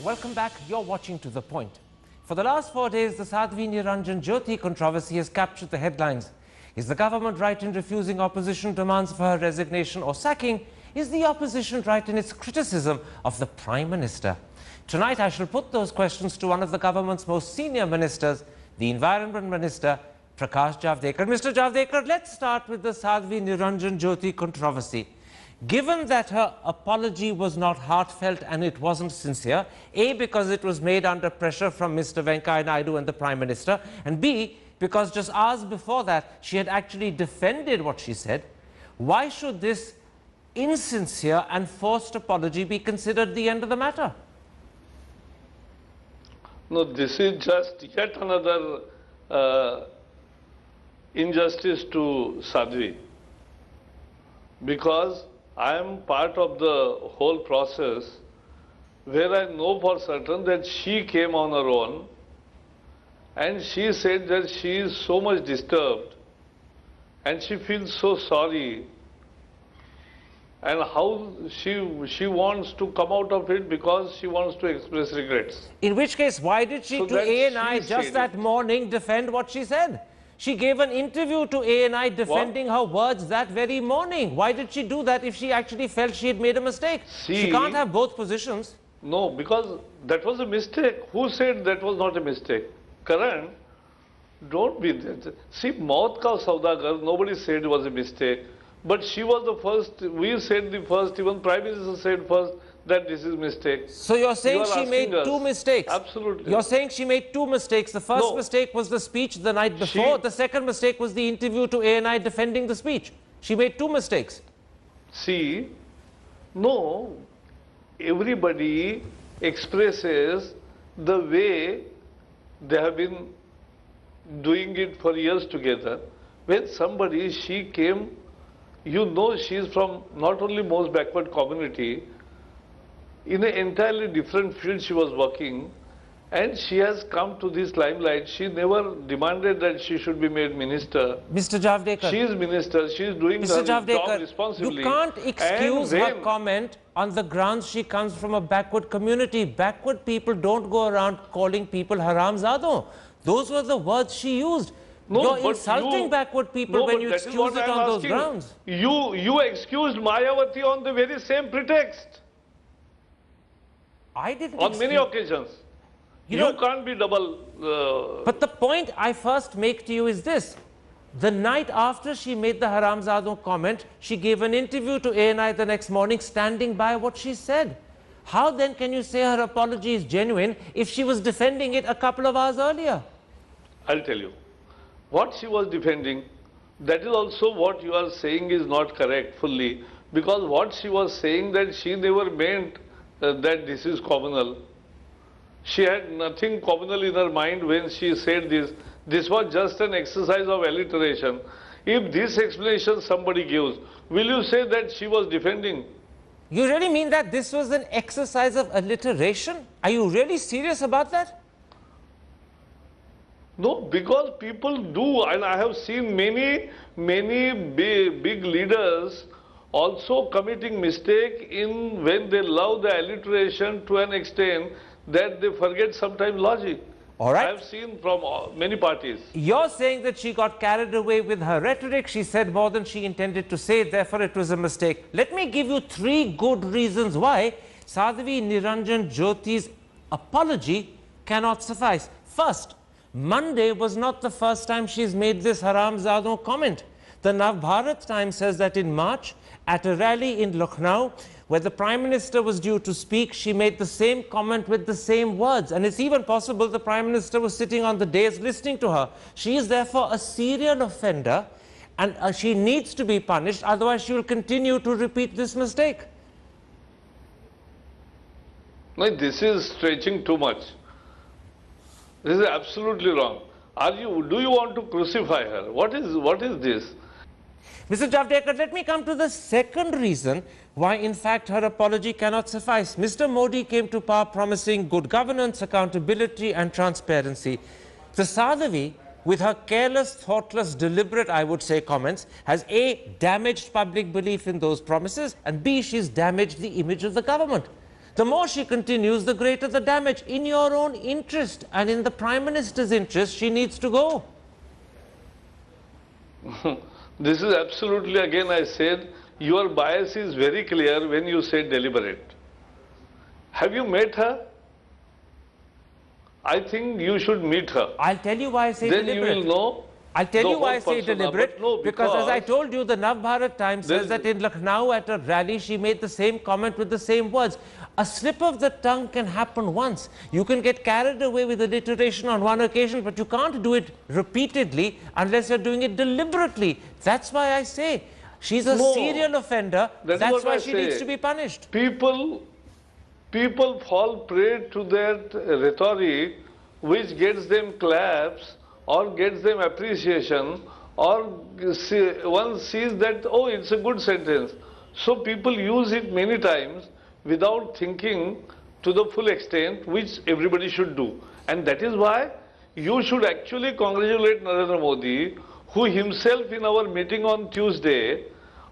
Welcome back. You're watching To The Point. For the last 4 days, the Sadhvi Niranjan Jyoti controversy has captured the headlines. Is the government right in refusing opposition demands for her resignation or sacking? Is the opposition right in its criticism of the Prime Minister? Tonight, I shall put those questions to one of the government's most senior ministers, the Environment Minister, Prakash Javadekar. Mr. Javadekar, let's start with the Sadhvi Niranjan Jyoti controversy. Given that her apology was not heartfelt and it wasn't sincere, A, because it was made under pressure from Mr. Venkaiah Naidu and the Prime Minister, and B, because just hours before that, she had actually defended what she said, why should this insincere and forced apology be considered the end of the matter? No, this is just yet another injustice to Sadhvi, because I am part of the whole process where I know for certain that she came on her own and she said that she is so much disturbed and she feels so sorry, and how she wants to come out of it because she wants to express regrets. In which case, why did she to ANI just that morning defend what she said? She gave an interview to ANI defending her words that very morning. Why did she do that if she actually felt she had made a mistake? She can't have both positions. No, because that was a mistake. Who said that was not a mistake? Karan, don't be that. See, Maut Ka Saudagar, nobody said it was a mistake. But she was the first, we said the first, even Prime Minister said first, that this is mistake. So you're saying she made two mistakes? Absolutely. You're saying she made two mistakes. The first mistake was the speech the night before. The second mistake was the interview to ANI defending the speech. She made two mistakes. See, no, everybody expresses the way they have been doing it for years together. When somebody, she came, you know, she is from not only most backward community, in an entirely different field she was working, and she has come to this limelight. She never demanded that she should be made minister. Mr. Javadekar. She is minister, she is doing her job responsibly. You can't excuse her comment on the grounds she comes from a backward community. Backward people don't go around calling people haramzado. Those were the words she used. No, you're insulting backward people when you excuse it on those grounds. You excused Mayawati on the very same pretext. I didn't. On many occasions. You can't be double. But the point I first make to you is this. The night after she made the haramzado comment, she gave an interview to ANI the next morning standing by what she said. How then can you say her apology is genuine if she was defending it a couple of hours earlier? I'll tell you. What she was defending, that is also what you are saying is not correct fully, because what she was saying that she never meant that this is communal. She had nothing communal in her mind when she said this. This was just an exercise of alliteration. If this explanation somebody gives, will you say that she was defending? You really mean that this was an exercise of alliteration? Are you really serious about that? No, because people do, and I have seen many big leaders also committing mistake in when they love the alliteration to an extent that they forget sometimes logic. All right. I have seen from many parties. You're saying that she got carried away with her rhetoric. She said more than she intended to say, therefore it was a mistake. Let me give you 3 good reasons why Sadhvi Niranjan Jyoti's apology cannot suffice. First, Monday was not the first time she's made this haramzado comment. The Navbharat Times says that in March, at a rally in Lucknow, where the Prime Minister was due to speak, she made the same comment with the same words. And it's even possible the Prime Minister was sitting on the dais listening to her. She is therefore a serial offender and she needs to be punished, otherwise she will continue to repeat this mistake. No, this is stretching too much. This is absolutely wrong. Do you want to crucify her? What is this? Mr. Javadekar, let me come to the second reason why, in fact, her apology cannot suffice. Mr. Modi came to power promising good governance, accountability and transparency. The Sadhvi, with her careless, thoughtless, deliberate, I would say, comments, has A, damaged public belief in those promises, and B, she's damaged the image of the government. The more she continues, the greater the damage. In your own interest and in the Prime Minister's interest, she needs to go. This is absolutely, again I said, your bias is very clear when you say deliberate. Have you met her? I think you should meet her. I'll tell you why I say Then deliberate. you will know. I'll tell the you why I whole say persona, deliberate, but no, because as I told you, the Navbharat Times says that in Lucknow at a rally, she made the same comment with the same words. A slip of the tongue can happen once. You can get carried away with alliteration on one occasion, but you can't do it repeatedly unless you're doing it deliberately. That's why I say she's a serial offender. That's why she needs to be punished. People fall prey to that rhetoric which gets them claps or gets them appreciation, or one sees that, oh, it's a good sentence. So people use it many times without thinking to the full extent, which everybody should do. And that is why you should actually congratulate Narendra Modi, who himself in our meeting on Tuesday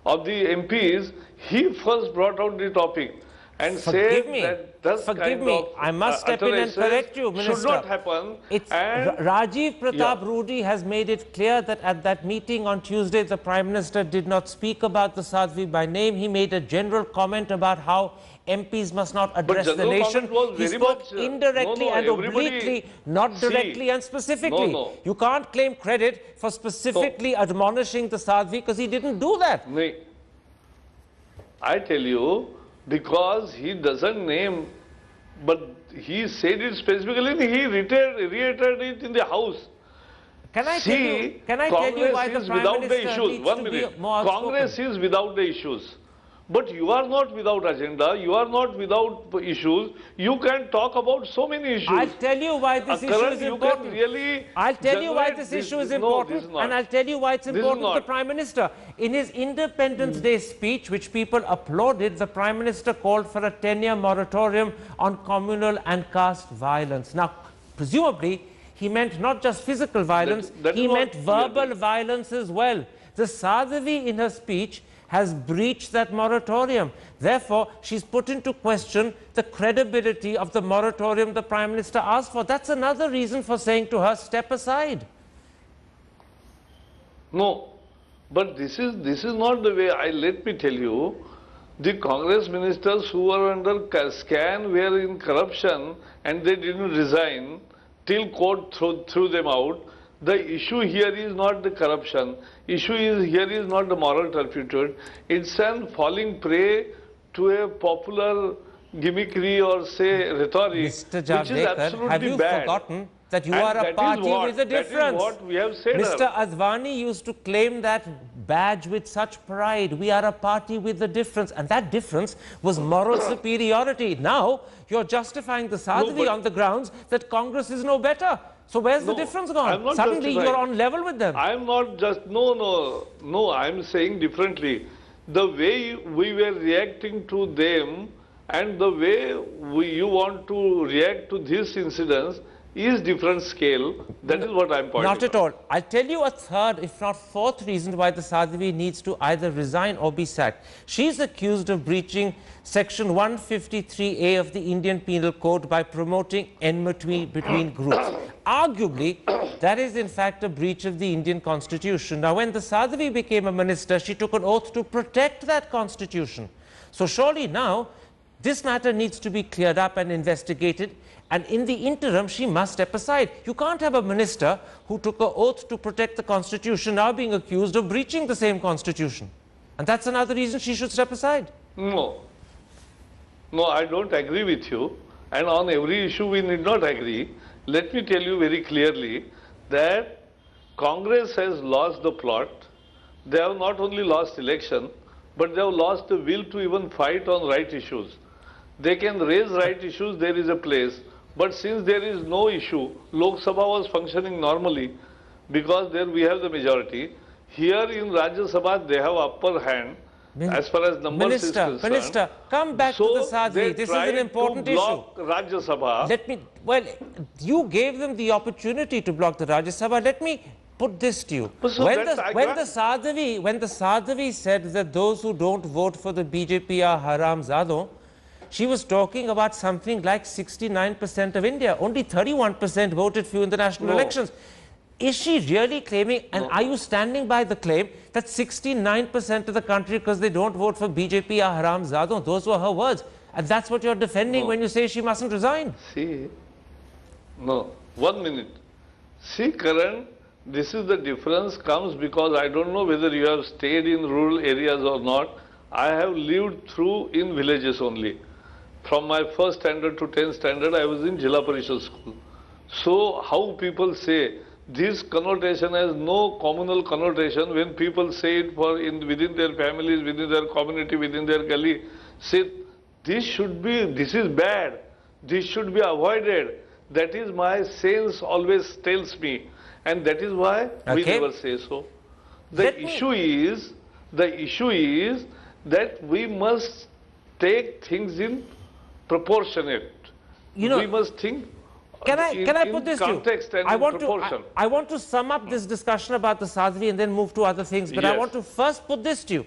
of the MPs, he first brought out the topic and said that this kind of I must step in and correct you, Minister. Should not happen. Rajiv Pratap Rudy has made it clear that at that meeting on Tuesday, the Prime Minister did not speak about the Sadhvi by name. He made a general comment about how MPs must not address the nation. He spoke indirectly and obliquely, not directly and specifically. You can't claim credit for specifically admonishing the Sadhvi because he didn't do that. I tell you, because he doesn't name, but he said it specifically, and he reiterated it in the House. Can I tell you why the Prime Minister needs to be more outspoken? Congress is without the issues. But you are not without agenda, you are not without issues. You can talk about so many issues. I'll tell you why this issue is important. I'll tell you why this issue is important, and I'll tell you why it's important to the Prime Minister. In his Independence Day speech, which people applauded, the Prime Minister called for a 10-year moratorium on communal and caste violence. Now, presumably, he meant not just physical violence, he meant verbal violence as well. The Sadhvi in her speech has breached that moratorium. Therefore, she's put into question the credibility of the moratorium the Prime Minister asked for. That's another reason for saying to her, step aside. No, but this is not the way. Let me tell you, the Congress ministers who were under scan were in corruption and they didn't resign till court threw them out. The issue here is not the corruption. Issue here is not the moral turpitude. It's an falling prey to a popular gimmickry or say rhetoric, Mr. Javadekar, which is absolutely have you bad. Forgotten that you are a party with a difference? That is what we have said. Mr. Advani used to claim that badge with such pride. We are a party with a difference. And that difference was moral superiority. Now, you're justifying the Sadhvi on the grounds that Congress is no better. So where's the difference gone? Suddenly you're on level with them. I'm not just, no, I'm saying differently. The way we were reacting to them and the way you want to react to these incidents is different scale. That is what I'm pointing out. Not at all. I'll tell you a third, if not fourth reason why the Sadhvi needs to either resign or be sacked. She's accused of breaching Section 153A of the Indian Penal Code by promoting enmity between groups. Arguably, that is in fact a breach of the Indian Constitution. Now, when the Sadhvi became a minister, she took an oath to protect that Constitution. So surely now, this matter needs to be cleared up and investigated. And in the interim, she must step aside. You can't have a minister who took an oath to protect the Constitution now being accused of breaching the same Constitution. And that's another reason she should step aside. No, I don't agree with you. And on every issue, we need not agree. Let me tell you very clearly that Congress has lost the plot. They have not only lost election, but they have lost the will to even fight on right issues. They can raise right issues, there is a place. But since there is no issue, Lok Sabha was functioning normally because there we have the majority. Here in Rajya Sabha, they have upper hand as far as numbers is concerned. Minister, come back to the Sadhvi. This is an important issue. Rajya Sabha. Well, you gave them the opportunity to block the Rajya Sabha. Let me put this to you. So when the Sadhvi said that those who don't vote for the BJP are haram zado, she was talking about something like 69% of India. Only 31% voted for you in the national No. elections. Is she really claiming, and No. are you standing by the claim that 69% of the country, because they don't vote for BJP, are haram zadon? Those were her words. And that's what you're defending No. when you say she mustn't resign. See, no, 1 minute. See, Karan, this is the difference comes because I don't know whether you have stayed in rural areas or not. I have lived through in villages only. From my first standard to 10th standard, I was in Jilla Parishad school. So how people say, this connotation has no communal connotation when people say it within their families, within their community, within their gully, say this is bad, this should be avoided. That is my sense always tells me, and that is why we Okay. never say so. The issue is that we must take things in proportionate. You know, we must think Can I put this to you? context and I in want proportion. I want to sum up this discussion about the Sadhvi and then move to other things. But I Yes. want to first put this to you.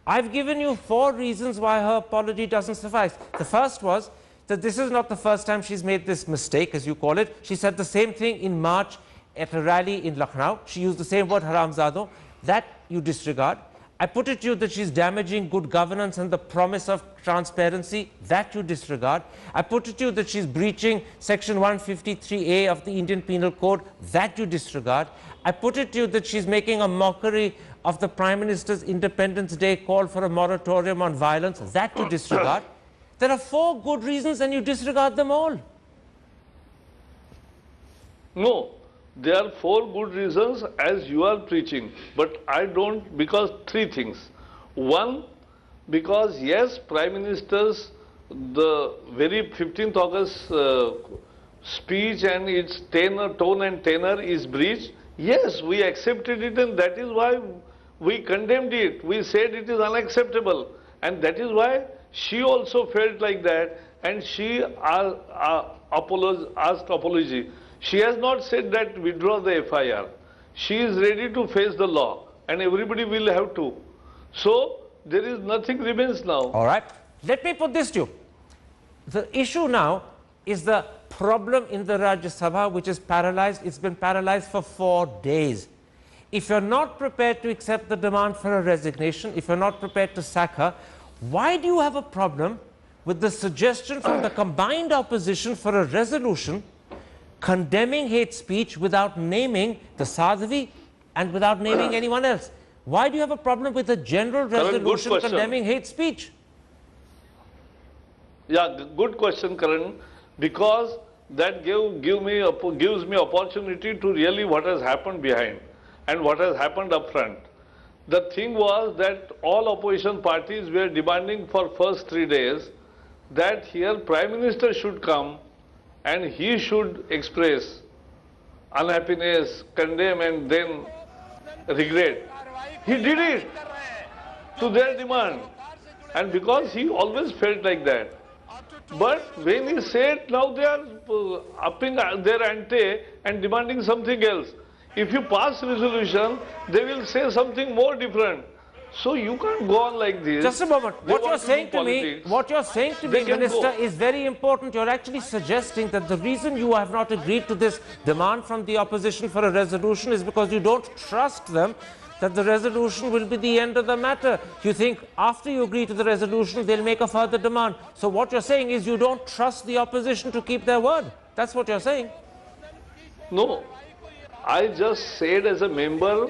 I've given you 4 reasons why her apology doesn't suffice. The first was that this is not the first time she's made this mistake, as you call it. She said the same thing in March at a rally in Lucknow. She used the same word, haramzado. That you disregard. I put it to you that she's damaging good governance and the promise of transparency. That you disregard. I put it to you that she's breaching Section 153A of the Indian Penal Code. That you disregard. I put it to you that she's making a mockery of the Prime Minister's Independence Day call for a moratorium on violence. That you disregard. There are 4 good reasons and you disregard them all. No, there are 4 good reasons as you are preaching, but I don't, because 3 things. One, because yes, Prime Minister's, the very 15th August speech and its tone and tenor is breached. Yes, we accepted it and that is why we condemned it. We said it is unacceptable and that is why she also felt like that and she asked apology. She has not said that withdraw the FIR. She is ready to face the law and everybody will have to. So there is nothing remains now. All right. Let me put this to you. The issue now is the problem in the Rajya Sabha which is paralyzed. It's been paralyzed for 4 days. If you're not prepared to accept the demand for a resignation, if you're not prepared to sack her, why do you have a problem with the suggestion from the combined opposition for a resolution condemning hate speech without naming the Sadhvi and without naming anyone else? Why do you have a problem with a general resolution question. condemning hate speech? Yeah, good question, Karan, because that gives me opportunity to really what has happened behind and what has happened up front. The thing was that all opposition parties were demanding for first 3 days that here Prime Minister should come and he should express unhappiness, condemn and then regret. He did it to their demand and because he always felt like that. But when he said now they are upping their ante and demanding something else. If you pass resolution, they will say something more different. So you can't go on like this. Just a moment. They What want you're to saying do to me, politics. what you're saying to They me, can Minister, go. is very important. You're actually suggesting that the reason you have not agreed to this demand from the opposition for a resolution is because you don't trust them that the resolution will be the end of the matter. You think after you agree to the resolution, they'll make a further demand. So what you're saying is you don't trust the opposition to keep their word. That's what you're saying. No, I just said as a member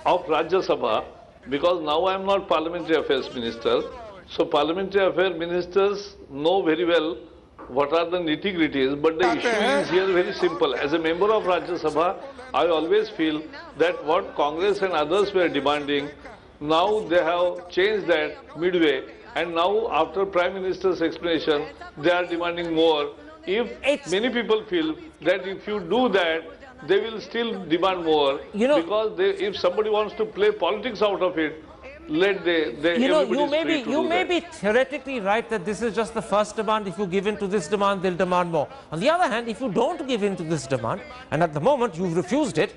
of Rajya Sabha, because now I am not Parliamentary Affairs Minister, so Parliamentary Affairs Ministers know very well what are the nitty-gritties, but the issue is here very simple. As a member of Rajya Sabha, I always feel that what Congress and others were demanding, now they have changed that midway, and now after Prime Minister's explanation, they are demanding more. If many people feel that if you do that, they will still demand more, You know, because if somebody wants to play politics out of it, let You know, everybody is free to you do may that. be theoretically right that this is just the first demand. If you give in to this demand, they'll demand more. On the other hand, if you don't give in to this demand, and at the moment you've refused it,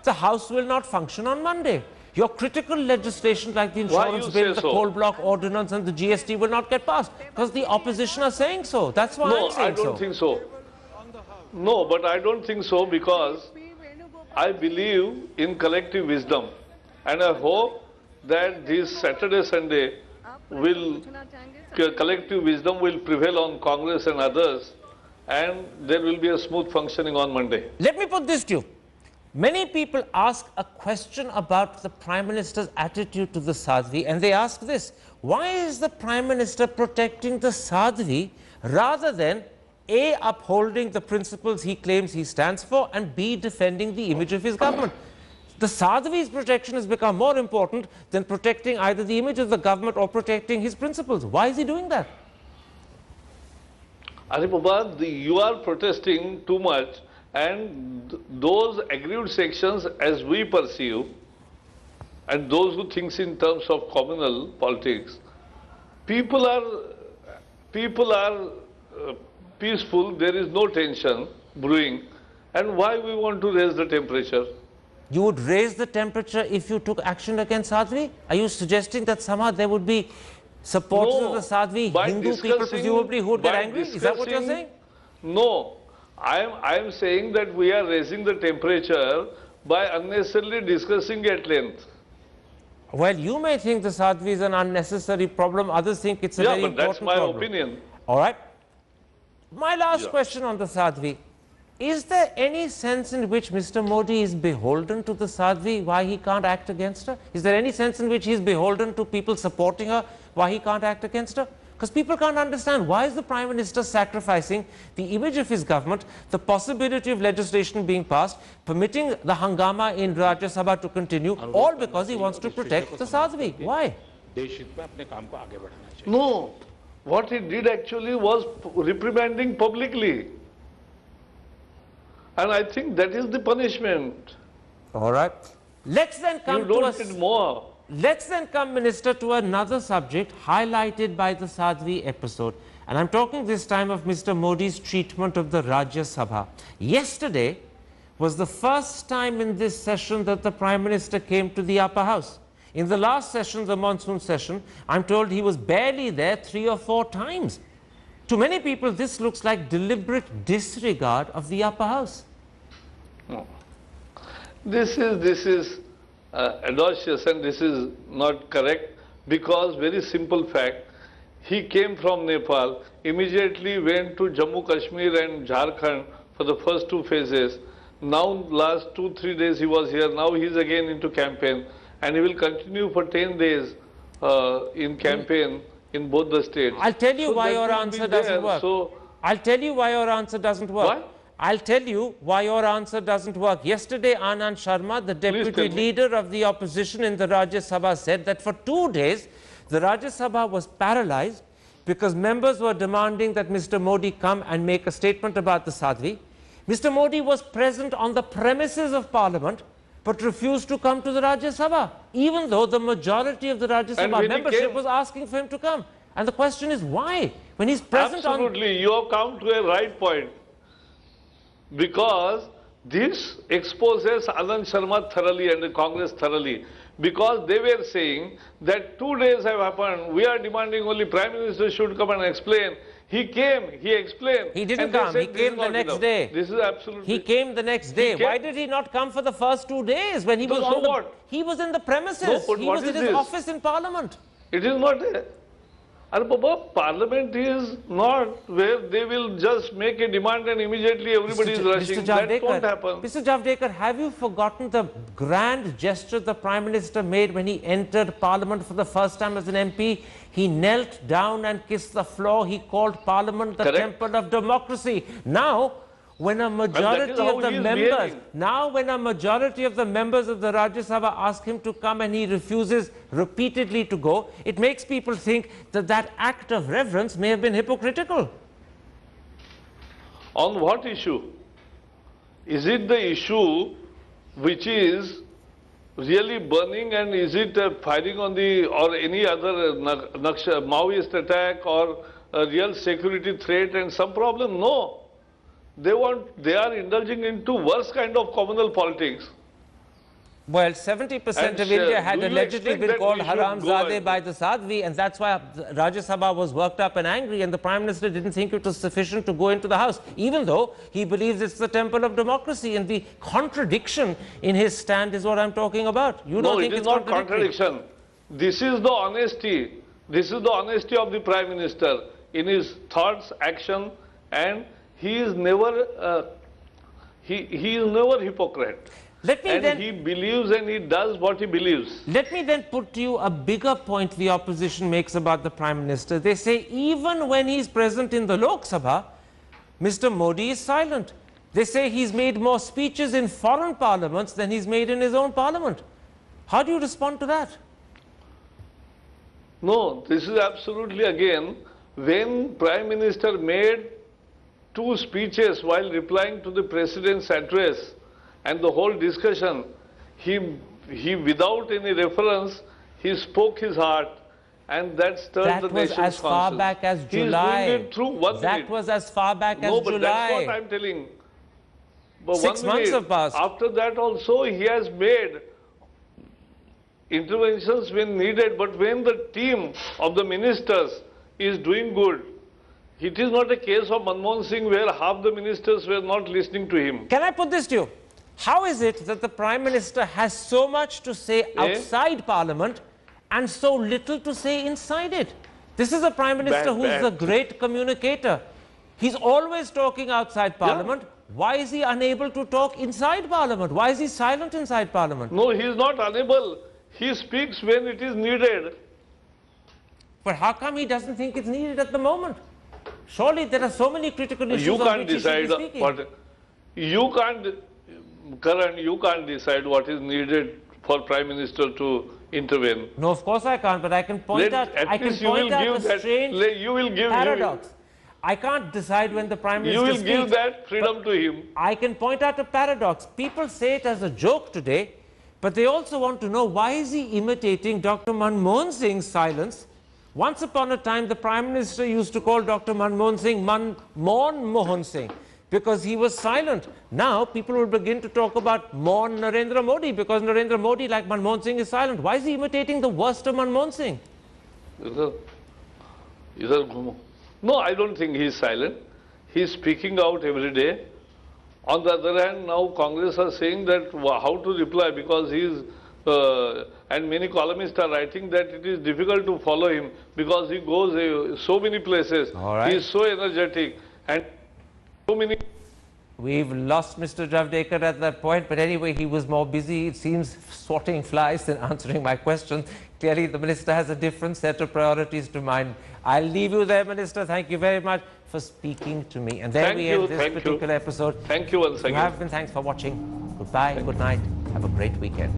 the House will not function on Monday. Your critical legislation like the Why insurance you bill, say the so? coal block ordinance and the GST will not get passed because the opposition are saying so. That's why No, I'm saying I don't so. think so. No, but I don't think so because I believe in collective wisdom, and I hope that this Saturday, Sunday will collective wisdom will prevail on Congress and others, and there will be a smooth functioning on Monday. Let me put this to you. Many people ask a question about the Prime Minister's attitude to the Sadhvi, and they ask this: why is the Prime Minister protecting the Sadhvi rather than A, upholding the principles he claims he stands for, and B, defending the image of his government? The Sadhvi's protection has become more important than protecting either the image of the government or protecting his principles. Why is he doing that? Are Baba, you are protesting too much, and those aggrieved sections, as we perceive, and those who think in terms of communal politics, people are peaceful. There is no tension brewing, and why we want to raise the temperature? You would raise the temperature if you took action against Sadhvi? Are you suggesting that somehow there would be supporters of the Sadhvi, by Hindu people discussing- presumably, who would get by angry? Is that what you're discussing- saying? No, I am saying that we are raising the temperature by unnecessarily discussing at length. Well, you may think the Sadhvi is an unnecessary problem. Others think it's a Yeah, very but important that's my problem. opinion. All right. My last Yeah. question on the Sadhvi. Is there any sense in which Mr. Modi is beholden to the Sadhvi, why he can't act against her? Is there any sense in which he is beholden to people supporting her, why he can't act against her? Because people can't understand why is the Prime Minister sacrificing the image of his government, the possibility of legislation being passed, permitting the hangama in Rajya Sabha to continue, all because he wants to protect the Sadhvi. Why? देश हित में अपने काम को आगे बढ़ाना चाहिए। No, what he did actually was reprimanding publicly. And I think that is the punishment. All right. Let's then You come to don't us. need more. Let's then come, Minister, to another subject highlighted by the Sadhvi episode. And I'm talking this time of Mr. Modi's treatment of the Rajya Sabha. Yesterday was the first time in this session that the Prime Minister came to the upper house. In the last session, the monsoon session, I'm told he was barely there 3 or 4 times. To many people, this looks like deliberate disregard of the upper house. No. This is audacious, and this is not correct, because very simple fact, he came from Nepal, immediately went to Jammu Kashmir and Jharkhand for the first 2 phases. Now last 2-3 days he was here, now he is again into campaign, and he will continue for 10 days in campaign in both the states. I'll tell you So why that your will answer be doesn't there. work. So I'll tell you why your answer doesn't work. Why? I'll tell you why your answer doesn't work. Yesterday, Anand Sharma, the deputy tell me. leader of the opposition in the Rajya Sabha, said that for 2 days, the Rajya Sabha was paralyzed because members were demanding that Mr. Modi come and make a statement about the Sadhvi. Mr. Modi was present on the premises of Parliament, but refused to come to the Rajya Sabha, even though the majority of the Rajya And Sabha when he membership came- was asking for him to come. And the question is why? When he's present on... absolutely, you have come to a right point. Because this exposes Anand Sharma thoroughly and the Congress thoroughly. Because they were saying that 2 days have happened, we are demanding only Prime Minister should come and explain. He came, he explained. He didn't and they come, said he this came is the not next enough. day. This is absolutely... He came the next day. came- Why did he not come for the first 2 days when he So- was so on the... what? He was in the premises. No, but he what was in is his this? office in Parliament. It is not a... And Baba, Parliament is not where they will just make a demand and immediately everybody is rushing. That won't happen. Mr. Javadekar, have you forgotten the grand gesture the Prime Minister made when he entered Parliament for the first time as an MP? He knelt down and kissed the floor. He called Parliament the Correct. temple of democracy. Now, when a majority how of the he is members, behaving. now when a majority of the members of the Rajya Sabha ask him to come and he refuses repeatedly to go, it makes people think that that act of reverence may have been hypocritical. On what issue? Is it the issue which is really burning, and is it firing on the or any other Maoist attack or a real security threat and some problem? No. They are indulging into worse kind of communal politics. Well, 70% And, of India had do you allegedly expect been that called we should Haram go Zadeh ahead? by the Sadhvi, and that's why Rajya Sabha was worked up and angry, and the Prime Minister didn't think it was sufficient to go into the House, even though he believes it's the temple of democracy. And the contradiction in his stand is what I'm talking about. You No, don't it think is it's not contradictory? contradiction. This is the honesty. This is the honesty of the Prime Minister in his thoughts, action, and he is never he is never hypocrite. Let me And then he believes and he does what he believes. Let me then put to you a bigger point the opposition makes about the Prime Minister. They say even when he's present in the Lok Sabha, Mr. Modi is silent. They say he's made more speeches in foreign parliaments than he's made in his own parliament. How do you respond to that? No, this is absolutely again, when Prime Minister made 2 speeches while replying to the President's address and the whole discussion, he without any reference, he spoke his heart, and that stirred That the was nation's as far conscience. back as He is July. doing it through 1 That minute. was as far back No, as but that's what July. I'm telling. But 6 1 months minute, have passed. after that also he has made interventions when needed, but when the team of the ministers is doing good, it is not a case of Manmohan Singh where half the ministers were not listening to him. Can I put this to you? How is it that the Prime Minister has so much to say outside Parliament and so little to say inside it? This is a Prime Minister who is a great communicator. He's always talking outside Parliament. Why is he unable to talk inside Parliament? Why is he silent inside Parliament? No, he is not unable. He speaks when it is needed. But how come he doesn't think it's needed at the moment? Surely there are so many critical issues You on can't which he should be decide speaking. what. You can't, Karan, you can't decide what is needed for Prime Minister to intervene. No, of course I can't, but I can point out, At I can least you will point out give a that. strange You will give. paradox. I can't decide when the Prime You Minister will speaks. give that freedom to him. I can point out a paradox. People say it as a joke today, but they also want to know why is he imitating Dr. Manmohan Singh's silence. Once upon a time, the Prime Minister used to call Dr. Manmohan Singh Mohan Singh because he was silent. Now, people will begin to talk about Mon Narendra Modi because Narendra Modi, like Manmohan Singh, is silent. Why is he imitating the worst of Manmohan Singh? No, I don't think he is silent. He is speaking out every day. On the other hand, now Congress are saying that how to reply because he is, and many columnists are writing that it is difficult to follow him because he goes so many places. All right. He is so energetic and so many. We've lost Mr. Javadekar at that point, but anyway, he was more busy, it seems, swatting flies than answering my question. Clearly, the Minister has a different set of priorities to mine. I'll leave you there, Minister. Thank you very much for speaking to me. And there we end this particular episode. Thank you once again. You have been. Thanks for watching. Goodbye, good night. Have a great weekend.